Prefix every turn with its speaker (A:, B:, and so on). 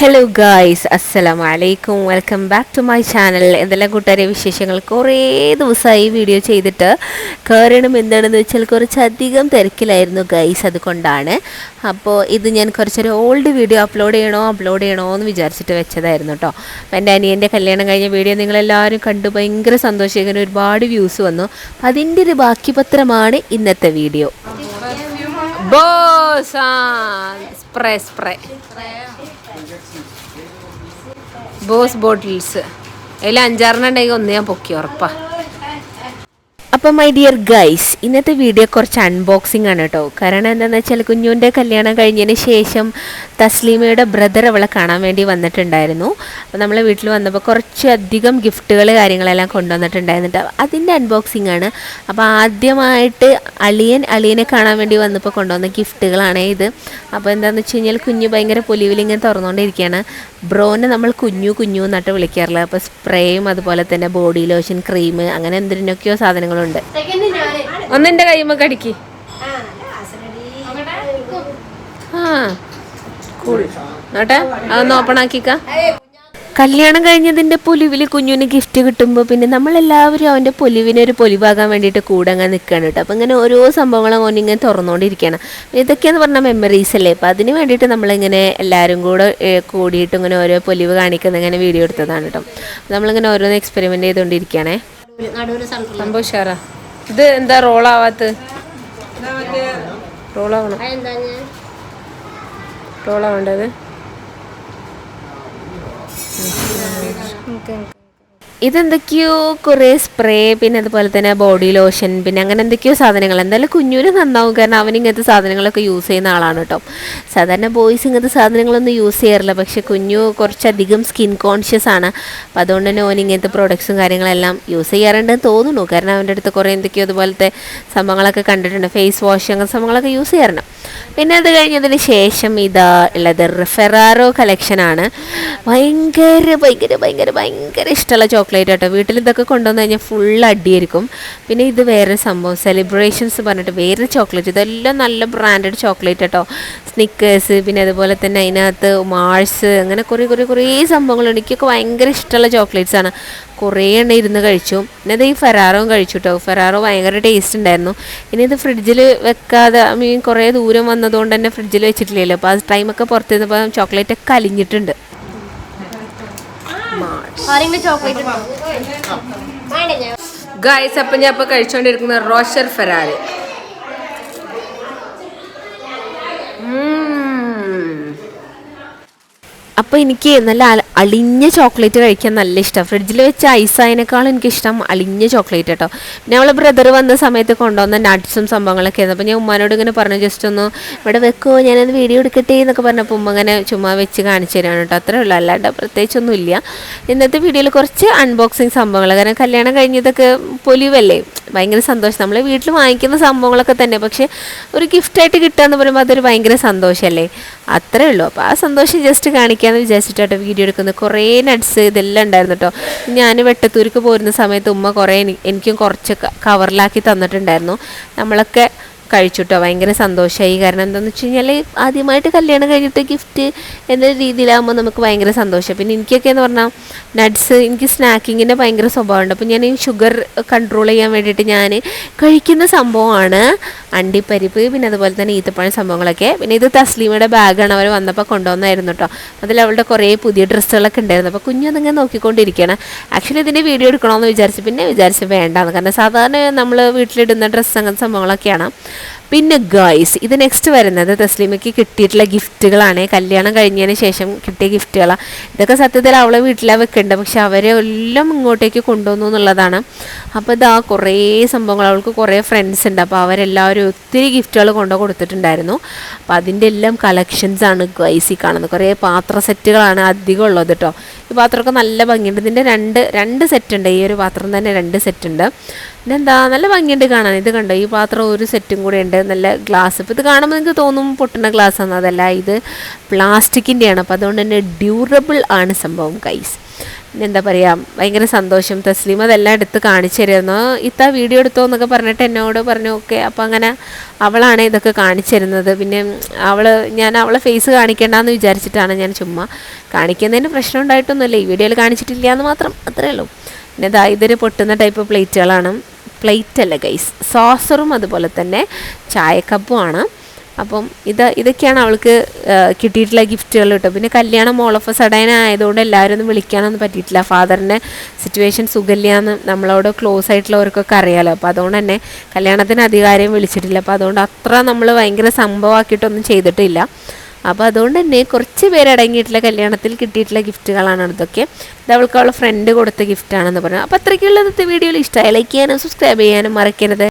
A: Hello guys, അസ്സലാമു അലൈക്കും. Welcome back to my channel. എന്തെല്ലാം കൂട്ടുകാരെ വിശേഷങ്ങൾ? കുറേ ദിവസമായി വീഡിയോ ചെയ്തിട്ട്. കാരണം എന്താണെന്ന് വെച്ചാൽ കുറച്ചധികം തിരക്കിലായിരുന്നു ഗൈസ്, അതുകൊണ്ടാണ്. അപ്പോൾ ഇത് ഞാൻ കുറച്ചൊരു ഓൾഡ് വീഡിയോ അപ്ലോഡ് ചെയ്യണോ എന്ന് വിചാരിച്ചിട്ട് വെച്ചതായിരുന്നു കേട്ടോ. അപ്പോൾ എൻ്റെ അനിയൻ്റെ കല്യാണം കഴിഞ്ഞ വീഡിയോ നിങ്ങളെല്ലാവരും കണ്ടു, ഭയങ്കര സന്തോഷിക്കാൻ ഒരുപാട് വ്യൂസ് വന്നു. അപ്പം അതിൻ്റെ ഒരു ബാക്കി പത്രമാണ് ഇന്നത്തെ വീഡിയോ. സ്പ്രേ ബോസ് ബോട്ടിൽസ് അതിൽ 5-6 ഉണ്ടെങ്കിൽ ഒന്ന് ഞാൻ പൊക്കി ഉറപ്പാ. അപ്പം മൈ ഡിയർ ഗൈസ്, ഇന്നത്തെ വീഡിയോ കുറച്ച് അൺബോക്സിംഗ് ആണ് കേട്ടോ. കാരണം എന്താണെന്ന് വെച്ചാൽ കുഞ്ഞുൻ്റെ കല്യാണം കഴിഞ്ഞതിന് ശേഷം തസ്ലീമയുടെ ബ്രദർ അവളെ കാണാൻ വേണ്ടി വന്നിട്ടുണ്ടായിരുന്നു. അപ്പോൾ നമ്മളെ വീട്ടിൽ വന്നപ്പോൾ കുറച്ചധികം ഗിഫ്റ്റുകൾ കാര്യങ്ങളെല്ലാം കൊണ്ടുവന്നിട്ടുണ്ടായിരുന്നിട്ട് അതിൻ്റെ അൺബോക്സിംഗ് ആണ്. അപ്പോൾ ആദ്യമായിട്ട് അളിയനെ കാണാൻ വേണ്ടി വന്നപ്പോൾ കൊണ്ടുവന്ന ഗിഫ്റ്റുകളാണ് ഇത്. അപ്പോൾ എന്താണെന്ന് വെച്ച് കഴിഞ്ഞാൽ കുഞ്ഞു ഭയങ്കര പൊലിവിലിങ്ങനെ തുറന്നുകൊണ്ടിരിക്കുകയാണ്. ബ്രോനെ നമ്മൾ കുഞ്ഞു എന്നിട്ട് വിളിക്കാറില്ല. അപ്പോൾ സ്പ്രേയും അതുപോലെ തന്നെ ബോഡി ലോഷൻ, ക്രീം, അങ്ങനെ എന്തിനൊക്കെയോ സാധനങ്ങളുണ്ട്. ഒന്നെൻ്റെ കൈമ കടിക്ക്. നോട്ടെ അതൊന്ന് ഓപ്പൺ ആക്കിക്ക. കല്യാണം കഴിഞ്ഞതിൻ്റെ പൊലിവിൽ കുഞ്ഞുവിന് ഗിഫ്റ്റ് കിട്ടുമ്പോൾ പിന്നെ നമ്മളെല്ലാവരും അവൻ്റെ പൊലിവിനൊരു പൊലിവാകാൻ വേണ്ടിയിട്ട് കൂടെ അങ്ങനെ നിൽക്കുകയാണ് കേട്ടോ. അപ്പോൾ ഇങ്ങനെ ഓരോ സംഭവങ്ങളും ഓനിങ്ങനെ തുറന്നുകൊണ്ടിരിക്കുകയാണ്. ഇതൊക്കെയെന്ന് പറഞ്ഞാൽ മെമ്മറീസ് അല്ലേ. അപ്പോൾ അതിന് വേണ്ടിയിട്ട് നമ്മളിങ്ങനെ എല്ലാവരും കൂടിയിട്ട് ഇങ്ങനെ ഓരോ പൊലിവ് കാണിക്കുന്ന ഇങ്ങനെ വീഡിയോ എടുത്തതാണ് കേട്ടോ. നമ്മളിങ്ങനെ ഓരോന്ന് എക്സ്പെരിമെൻ്റ് ചെയ്തുകൊണ്ടിരിക്കുകയാണേ. സംഭവം ഉഷാറാ. ഇത് എന്താ റോളാവാത്ത? റോളാവേണ്ടത് ഇതെന്തൊക്കെയോ കുറേ സ്പ്രേ, പിന്നെ അതുപോലെ തന്നെ ബോഡി ലോഷൻ, പിന്നെ അങ്ങനെ എന്തൊക്കെയോ സാധനങ്ങൾ. എന്തായാലും കുഞ്ഞൂര് നന്നാവും, കാരണം അവൻ ഇങ്ങനത്തെ സാധനങ്ങളൊക്കെ യൂസ് ചെയ്യുന്ന ആളാണ് കേട്ടോ. സാധാരണ ബോയ്സ് ഇങ്ങനത്തെ സാധനങ്ങളൊന്നും യൂസ് ചെയ്യാറില്ല, പക്ഷെ കുഞ്ഞു കുറച്ചധികം സ്കിൻ കോൺഷ്യസ് ആണ്. അപ്പം അതുകൊണ്ട് തന്നെ ഓൻ ഇങ്ങനത്തെ പ്രോഡക്ട്സും കാര്യങ്ങളെല്ലാം യൂസ് ചെയ്യാറുണ്ടെന്ന് തോന്നുന്നു. കാരണം അവൻ്റെ അടുത്ത് കുറേ എന്തൊക്കെയോ അതുപോലത്തെ സംഭവങ്ങളൊക്കെ കണ്ടിട്ടുണ്ട്. ഫേസ് വാഷ് അങ്ങനത്തെ സംഭവങ്ങളൊക്കെ യൂസ് ചെയ്യാറുണ്ട്. പിന്നെ അത് കഴിഞ്ഞതിന് ശേഷം ഇതാ ഉള്ളത് ഫെറാറോ കളക്ഷനാണ്. ഭയങ്കര ഭയങ്കര ഭയങ്കര ഭയങ്കര ഇഷ്ടമുള്ള ചോക്ലേറ്റ് കേട്ടോ. വീട്ടിൽ ഇതൊക്കെ കൊണ്ടുവന്ന് കഴിഞ്ഞാൽ ഫുൾ അടിയായിരിക്കും. പിന്നെ ഇത് വേറെ സംഭവം സെലിബ്രേഷൻസ് പറഞ്ഞിട്ട് വേറെ ചോക്ലേറ്റ്. ഇതെല്ലാം നല്ല ബ്രാൻഡഡ് ചോക്ലേറ്റ് കേട്ടോ. സ്നിക്കേഴ്സ്, പിന്നെ അതുപോലെ തന്നെ അതിനകത്ത് മാഴ്സ്, അങ്ങനെ കുറേ സംഭവങ്ങളുണ്ട്. എനിക്കൊക്കെ ഭയങ്കര ഇഷ്ടമുള്ള ചോക്ലേറ്റ്സാണ്. കുറേ എണ്ണം ഇരുന്ന് കഴിച്ചു. പിന്നെ ഇത് ഈ ഫെറാറോയും കഴിച്ചു കേട്ടോ. ഫെറാറോ ഭയങ്കര ടേസ്റ്റ് ഉണ്ടായിരുന്നു. ഇനി ഇത് ഫ്രിഡ്ജിൽ വെക്കാതെ കുറേ ദൂരം വന്നതുകൊണ്ട് തന്നെ ഫ്രിഡ്ജിൽ വെച്ചിട്ടില്ലല്ലോ. അപ്പോൾ ആ ടൈമൊക്കെ പുറത്ത് നിന്നപ്പോൾ ചോക്ലേറ്റ് ഒക്കെ അലിഞ്ഞിട്ടുണ്ട്. ഗൈസ്, അപ്പം ഞാൻ ഇപ്പോൾ കഴിച്ചുകൊണ്ടിരിക്കുന്ന റോഷർ ഫെറാറി. അപ്പോൾ എനിക്ക് നല്ല അളിഞ്ഞ ചോക്ലേറ്റ് കഴിക്കാൻ നല്ല ഇഷ്ടമാണ്. ഫ്രിഡ്ജിൽ വെച്ച് ഐസായതിനേക്കാളും എനിക്കിഷ്ടം അളിഞ്ഞ ചോക്ലേറ്റ് കേട്ടോ. പിന്നെ അവളെ ബ്രദർ വന്ന സമയത്ത് കൊണ്ടുവന്ന നട്ട്സും സംഭവങ്ങളൊക്കെ ആയിരുന്നു. അപ്പോൾ ഞാൻ ഉമ്മാനോട് ഇങ്ങനെ പറഞ്ഞു, ജസ്റ്റ് ഒന്ന് ഇവിടെ വെക്കുമോ, ഞാനത് വീഡിയോ എടുക്കട്ടെ എന്നൊക്കെ പറഞ്ഞപ്പോൾ ഉമ്മ അങ്ങനെ ചുമ്മാ വെച്ച് കാണിച്ചു തരാണ് കേട്ടോ. അത്രേ ഉള്ളൂ, അല്ലാണ്ട് പ്രത്യേകിച്ചൊന്നും ഇല്ല. ഇന്നത്തെ വീഡിയോയിൽ കുറച്ച് അൺബോക്സിങ് സംഭവങ്ങൾ, കാരണം കല്യാണം കഴിഞ്ഞതൊക്കെ പൊലിവല്ലേ, ഭയങ്കര സന്തോഷം. നമ്മൾ വീട്ടിൽ വാങ്ങിക്കുന്ന സംഭവങ്ങളൊക്കെ തന്നെ, പക്ഷേ ഒരു ഗിഫ്റ്റായിട്ട് കിട്ടുകയെന്ന് പറയുമ്പോൾ അതൊരു ഭയങ്കര സന്തോഷമല്ലേ. അത്രേ ഉള്ളൂ. അപ്പോൾ ആ സന്തോഷം ജസ്റ്റ് കാണിക്കാമെന്ന് വിചാരിച്ചിട്ടോ വീഡിയോ എടുക്കുന്നത്. കുറേ നട്ട്സ് ഇതെല്ലാം ഉണ്ടായിരുന്നു കേട്ടോ. ഞാൻ വെട്ടത്തൂർക്ക് പോരുന്ന സമയത്ത് ഉമ്മ കുറേ എനിക്കും കുറച്ച് കവറിലാക്കി തന്നിട്ടുണ്ടായിരുന്നു. നമ്മളൊക്കെ കഴിച്ചുട്ടോ. ഭയങ്കര സന്തോഷമായി. കാരണം എന്താണെന്ന് വെച്ച് കഴിഞ്ഞാൽ ആദ്യമായിട്ട് കല്യാണം കഴിഞ്ഞിട്ട് ഗിഫ്റ്റ് എന്ന രീതിയിലാകുമ്പോൾ നമുക്ക് ഭയങ്കര സന്തോഷം. പിന്നെ എനിക്കൊക്കെ എന്ന് പറഞ്ഞാൽ നട്ട്സ്, എനിക്ക് സ്നാക്കിങ്ങിൻ്റെ ഭയങ്കര സ്വഭാവമുണ്ട്. അപ്പോൾ ഞാൻ ഈ ഷുഗർ കൺട്രോൾ ചെയ്യാൻ വേണ്ടിയിട്ട് ഞാൻ കഴിക്കുന്ന സംഭവമാണ് അണ്ടിപ്പരിപ്പ്, പിന്നെ അതുപോലെ തന്നെ ഈത്തപ്പഴം സംഭവങ്ങളൊക്കെ. പിന്നെ ഇത് തസ്ലീമയുടെ ബാഗാണ്, അവർ വന്നപ്പോൾ കൊണ്ടുവന്നായിരുന്നു കേട്ടോ. അതിൽ അവളുടെ കുറേ പുതിയ ഡ്രസ്സുകളൊക്കെ ഉണ്ടായിരുന്നു. അപ്പോൾ കുഞ്ഞതിങ്ങനെ നോക്കിക്കൊണ്ടിരിക്കുകയാണ്. ആക്ച്വലി ഇതിൻ്റെ വീഡിയോ എടുക്കണമെന്ന് വിചാരിച്ചു, പിന്നെ വിചാരിച്ച് വേണ്ടാന്ന്. കാരണം സാധാരണ നമ്മൾ വീട്ടിലിടുന്ന ഡ്രസ്സ് അങ്ങനത്തെ സംഭവങ്ങളൊക്കെയാണ്. പിന്നെ ഗായ്സ്, ഇത് നെക്സ്റ്റ് വരുന്നത് തസ്ലീമയ്ക്ക് കിട്ടിയിട്ടുള്ള ഗിഫ്റ്റുകളാണ്. കല്യാണം കഴിഞ്ഞതിന് ശേഷം കിട്ടിയ ഗിഫ്റ്റുകളാണ്. ഇതൊക്കെ സത്യത്തിൽ അവളെ വീട്ടിലാണ് വെക്കേണ്ടത്, പക്ഷെ അവരെ എല്ലാം ഇങ്ങോട്ടേക്ക് കൊണ്ടുവന്നു എന്നുള്ളതാണ്. അപ്പോൾ ഇതാ കുറേ സംഭവങ്ങൾ, അവൾക്ക് കുറേ ഫ്രണ്ട്സ് ഉണ്ട്. അപ്പോൾ അവരെല്ലാവരും ഒത്തിരി ഗിഫ്റ്റുകൾ കൊടുത്തിട്ടുണ്ടായിരുന്നു. അപ്പോൾ അതിൻ്റെ എല്ലാം കളക്ഷൻസാണ് ഗായ്സ് ഈ കാണുന്നത്. കുറേ പാത്ര സെറ്റുകളാണ് അധികം ഉള്ളത് കേട്ടോ. ഈ പാത്രമൊക്കെ നല്ല ഭംഗിയുണ്ട്. ഇതിൻ്റെ രണ്ട് സെറ്റ് ഉണ്ട്. ഈ ഒരു പാത്രം തന്നെ 2 സെറ്റ് ഉണ്ട്. പിന്നെ എന്താ നല്ല ഭംഗിയുണ്ട് കാണാൻ. ഇത് കണ്ടോ, ഈ പാത്രം ഒരു സെറ്റും കൂടെ ഉണ്ട്, നല്ല ഗ്ലാസ്. ഇപ്പോൾ ഇത് കാണുമ്പോൾ നിങ്ങൾക്ക് തോന്നും പൊട്ടുന്ന ഗ്ലാസ് ആണ്. അതല്ല, ഇത് പ്ലാസ്റ്റിക്കിൻ്റെയാണ്. അപ്പോൾ അതുകൊണ്ട് തന്നെ ഡ്യൂറബിൾ ആണ് സംഭവം ഗൈസ്. എന്താ പറയുക, ഭയങ്കര സന്തോഷം. തസ്ലീം അതെല്ലാം എടുത്ത് കാണിച്ചു തരുന്നു. വീഡിയോ എടുത്തോ എന്നൊക്കെ പറഞ്ഞിട്ട് എന്നോട് പറഞ്ഞു. ഓക്കെ, അപ്പോൾ അങ്ങനെ അവളാണ് ഇതൊക്കെ കാണിച്ചു തരുന്നത്. പിന്നെ ഞാൻ അവളെ ഫേസ് കാണിക്കേണ്ടെന്ന് വിചാരിച്ചിട്ടാണ് ഞാൻ ചുമ്മാ കാണിക്കുന്നതിന് പ്രശ്നം ഉണ്ടായിട്ടൊന്നുമില്ല, ഈ വീഡിയോയിൽ കാണിച്ചിട്ടില്ല എന്ന് മാത്രം, അത്രേ ഉള്ളൂ. പിന്നെ ഇതൊരു പൊട്ടുന്ന ടൈപ്പ് പ്ലേറ്റുകളാണ്. പ്ലേറ്റ് അല്ല ഗൈസ്, സോസറും അതുപോലെ തന്നെ ചായക്കപ്പുമാണ്. അപ്പം ഇതൊക്കെയാണ് അവൾക്ക് കിട്ടിയിട്ടുള്ള ഗിഫ്റ്റുകൾ കേട്ടോ. പിന്നെ കല്യാണം ഓൾ ഓഫ് എ സഡൻ ആയതുകൊണ്ട് എല്ലാവരും ഒന്നും വിളിക്കാനൊന്നും പറ്റിയിട്ടില്ല. ഫാദറിൻ്റെ സിറ്റുവേഷൻ സുഖമില്ലാന്ന് നമ്മളോട് ക്ലോസ് ആയിട്ടുള്ളവർക്കൊക്കെ അറിയാമല്ലോ. അപ്പോൾ അതുകൊണ്ട് തന്നെ കല്യാണത്തിന് അധികാരം വിളിച്ചിട്ടില്ല. അപ്പോൾ അതുകൊണ്ട് അത്ര നമ്മൾ ഭയങ്കര സംഭവമാക്കിയിട്ടൊന്നും ചെയ്തിട്ടില്ല. അപ്പോൾ അതുകൊണ്ട് തന്നെ കുറച്ച് പേരടങ്ങിയിട്ടുള്ള കല്യാണത്തിൽ കിട്ടിയിട്ടുള്ള ഗിഫ്റ്റുകളാണ് ഇതൊക്കെ. അവൾക്ക് അവളുടെ ഫ്രണ്ട് കൊടുത്ത ഗിഫ്റ്റാണെന്ന് പറഞ്ഞു. അപ്പോൾ അത്രയ്ക്കുള്ള ഇന്നത്തെ വീഡിയോയിൽ ഇഷ്ടമായി ലൈക്ക് ചെയ്യാനും സബ്സ്ക്രൈബ് ചെയ്യാനും മറക്കരുത്.